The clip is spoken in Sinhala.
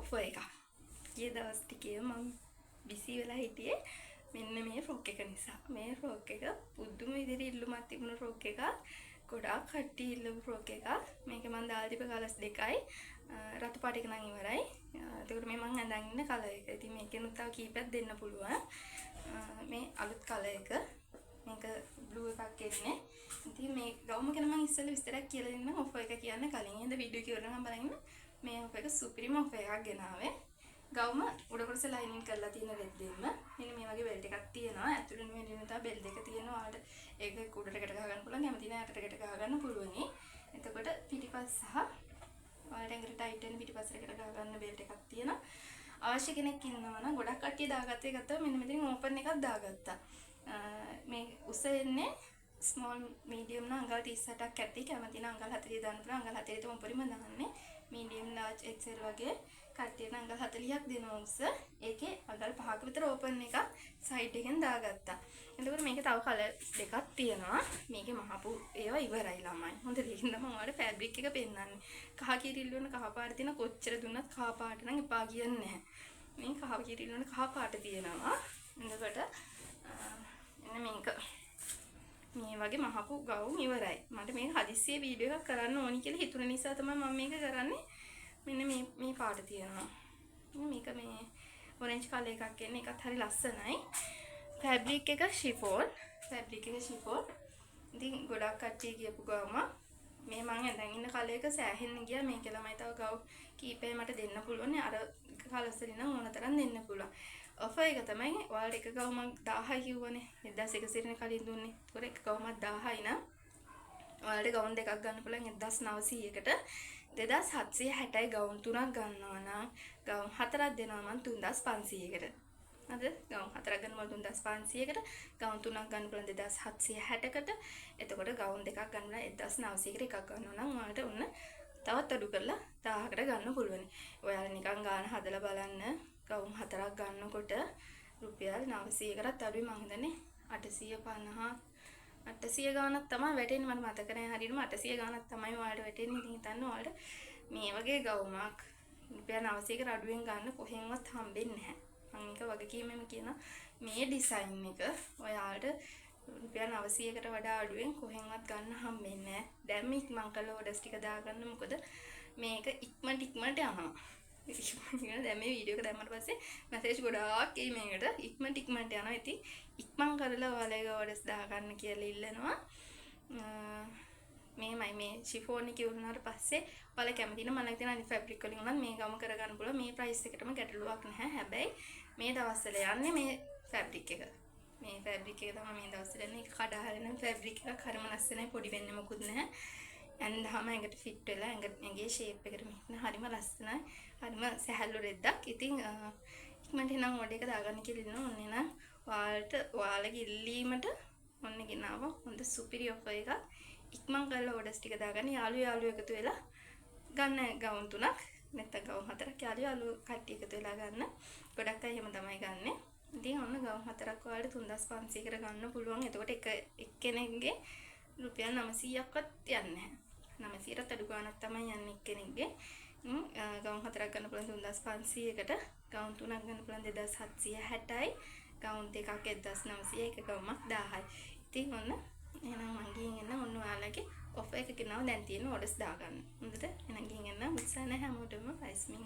ඔෆර් එකක්. ඊයේ දවස් ටිකේ මම බිසි වෙලා හිටියේ මෙන්න මේ ෆ්‍රොක් එක නිසා. මේ ෆ්‍රොක් එක පුදුම විදිහට ඉල්ලුමක් තිබුණ ෆ්‍රොක් එකක්. ගොඩාක් කට්ටිය ඉල්ලපු ෆ්‍රොක් එකක්. මේක මම දාලා තිබ්බ කලර්ස් දෙකයි. රතු පාට එක නම් ඉවරයි. එතකොට මේ මම අඳන් ඉන්න කලර් එක. ඉතින් මේකෙනුත් තව කීපයක් දෙන්න පුළුවන්. මේ අලුත් කලර් එක. මේක බ්ලූ එකක් එන්නේ. ඉතින් මේ ගවුම ගැන මම ඉස්සෙල්ලා විස්තරයක් කියලා දෙන්නම් ඔෆර් එක කියන්න කලින්. එහෙනම් වීඩියෝ එක ඉවරනකම් බලන්න. මේ ඔෆර් එක සුපිරිම ඔෆර් එකක් ගෙනාවේ. ගවුම උඩ කොටස ලයිනින් කරලා තියෙන රෙඩ් දෙන්න. මෙන්න මේ වගේ බෙල්ට් එකක් තියෙනවා. ඇතුළේ මෙන්න තව බෙල් දෙක තියෙනවා. ඔයාලට ඒක උඩටකට ගහ ගන්න පුළුවන්. කැමති නැහැ යටටකට ගහ ගන්න පුළුවන්. එතකොට පිටිපස්ස සහ ඔයාලට ඇඟට ටයිට් වෙන පිටිපස්සට ගහ ගන්න බෙල්ට් එකක් තියෙනවා. අවශ්‍ය කෙනෙක් ඉන්නවා නම් ගොඩක් කට්ටිය දාගත්තේ ගත්තා. මෙන්න මෙතනින් ඕපන් එකක් දාගත්තා. මේ උස එන්නේ ස්මෝල් මීඩියම් නම් අඟල් 38ක් ඇති. කැමති නම් අඟල් 40 දාන්න පුළුවන්. අඟල් 40 තමයි උඩරිම දාන්නේ. මීඩියම් ලාර්ජ් XL වගේ කට්ටියට අඟල් 40ක් දෙනවා උස. ඒකේ අඟල් 5ක විතර ඕපන් එකක් සයිඩ් එකෙන් දාගත්තා. එතකොට මේකේ තව කලර් දෙකක් තියෙනවා. මේකේ මහපු ඒවා ඉවරයි ළමයි. හොඳ දෙකින් මම ඔයාලට ෆැබ්‍රික් එක පෙන්නන්නේ. කහ කිරිල්ල වන කහ පාට තියෙන කොච්චර දුන්නත් කහ පාට නම් එපා කියන්නේ නැහැ. මේ කහ කිරිල්ල වන කහ පාට තියෙනවා. එතකොට එන්න මේක මේ වගේ මහපු ගවුම් ඉවරයි. මට මේක හදිස්සියේ වීඩියෝ එකක් කරන්න ඕනි කියලා හිතුන නිසා තමයි මම මේක කරන්නේ. මෙන්න මේ පාට තියෙනවා. මේක මේ ඔරෙන්ජ් කලර් එකක් එන්නේ. ඒකත් හරි ලස්සනයි. ෆැබ්‍රික් එක ෂිෆෝන්. ෆැබ්‍රික් එක ෂිෆෝන්. ඉතින් ගොඩක් කට්ටිය කියපු ගාම මේ මම ඇඳන් ඉන්න කලර් එක සෑහෙන්න ගියා. මේක ළමයි තව ගව් කීපේ මට දෙන්න පුළුවන්. අර කලර්ස් වලින් නම් ඕන තරම් දෙන්න පුළුවන්. ඔෆර් එක තමයි ඔයාලට එක ගවුමක් 1000 කිව්වනේ 1100 කලින් දුන්නේ. ඒතකොට එක ගවුමක් 1000යි නම් ඔයාලට ගවුම් දෙකක් ගන්න පුළුවන් 1900කට 2760යි ගවුම් තුනක් ගන්නවා නම් ගවුම් හතරක් දෙනවා නම් 3500කට. හරිද? ගවුම් හතරක් ගන්නවා 3500කට ගවුම් තුනක් ගන්න පුළුවන් 2760කට. එතකොට ගවුම් දෙකක් ගන්න 1900කට එකක් ගන්නවා නම් ඔයාලට ඔන්න තවත් අඩු කරලා 1000කට ගන්න පුළුවන්. ඔයාලා නිකන් ගාන හදලා බලන්න. ගවුම් හතරක් ගන්නකොට රුපියල් 900කටත් අඩුයි මං හිතන්නේ 850 800 ගානක් තමයි වැටෙන්නේ. මට මතක නැහැ හරියටම 800 ගානක් තමයි ඔයාලට වැටෙන්නේ. ඉතින් හිතන්න ඔයාලට මේ වගේ ගවුමක් රුපියල් 900කට අඩුවෙන් ගන්න කොහෙන්වත් හම්බෙන්නේ නැහැ. මම මේක වගකීමෙන් කියන මේ ඩිසයින් එක ඔයාලට රුපියල් 900කට වඩා අඩුවෙන් කොහෙන්වත් ගන්න හම්බෙන්නේ නැහැ. දැන් මේ ඉක්මන් කරලා ඕඩර්ස් ටික දාගන්න. මොකද මේක ඉක්මනට යනවා. දැන් මේ වීඩියෝ එක දැම්මට පස්සේ මැසේජ් ගොඩාක් එයි මේකට. ඉක්මනට යනවා. ඉතින් ඉක්මන් කරලා ඔයාලගේ ඕඩර්ස් දාගන්න කියලා ඉල්ලනවා. මේ ෂිෆෝන් එක ඉවරනාට පස්සේ ඔයාලා කැමති නම් මම හිතන අනිත් ෆැබ්‍රික් වලින් උනත් මේ ගම කරගන්න පුළුවන්. මේ ප්‍රයිස් එකටම ගැටලුවක් නැහැ. හැබැයි මේ දවස්වල යන්නේ මේ ෆැබ්‍රික් එක. මේ ෆැබ්‍රික් එක තමයි මේ දවස්වල යන්නේ. ඒක කඩාහැරෙන ෆැබ්‍රික් එකක්. හරිම ලස්සනයි. පොඩි වෙන්නේ මොකුත් නැහැ. ඇඳහම ඇඟට ෆිට වෙලා ඇඟේ ෂේප් එකට මෙන්න හරිම ලස්සනයි. හරිම සැහැල්ලු රෙද්දක්. ඉතින් ඉක්මනට නම් ඔඩ එක දාගන්න කියලා ඉන්නවා. ඔන්නේ නම් ඔයාලගේ ඉල්ලීමට ඔන්න ගෙනාවා. හොඳ සුපිරි ඔෆර් එකක්. ඉක්මන් කරලා ඕඩර්ස් ටික දාගන්න. යාළුවෝ එකතු වෙලා ගන්න ගවුම් තුනක් නැත්නම් ගවුම් හතරක් යාළුවෝ කට්ටිය එකතු වෙලා ගන්න. ගොඩක් අය එහෙම තමයි ගන්නෙ. ඉතින් ඔන්න ගවුම් හතරක් ඔයාලට 3500කට ගන්න පුළුවන්. එතකොට එක්කෙනෙක්ගේ රුපියල් 900ක්වත් යන්නේ නැහැ. 900ට අඩු ගාණක් තමයි යන්නේ එක්කෙනෙක්ගේ. ගවුම් හතරක් ගන්න පුළුවන් 3500කට. ගවුම් තුනක් ගන්න පුළුවන් 2760යි. ගවුම් දෙකක් 1900 එක ගවුමක් 1000යි. ඉතින් ඔන්න එහෙනම් මං ගිහින් එන්න ඔන්න ඔයාලගේ ඔෆර් එක ගෙනාව දැන් තියෙන ඕඩර්ස් දාගන්න. හොඳද? එහෙනම් ගිහින් එන්න උත්සාහ නැහැ හැමෝටම. රයිස් මී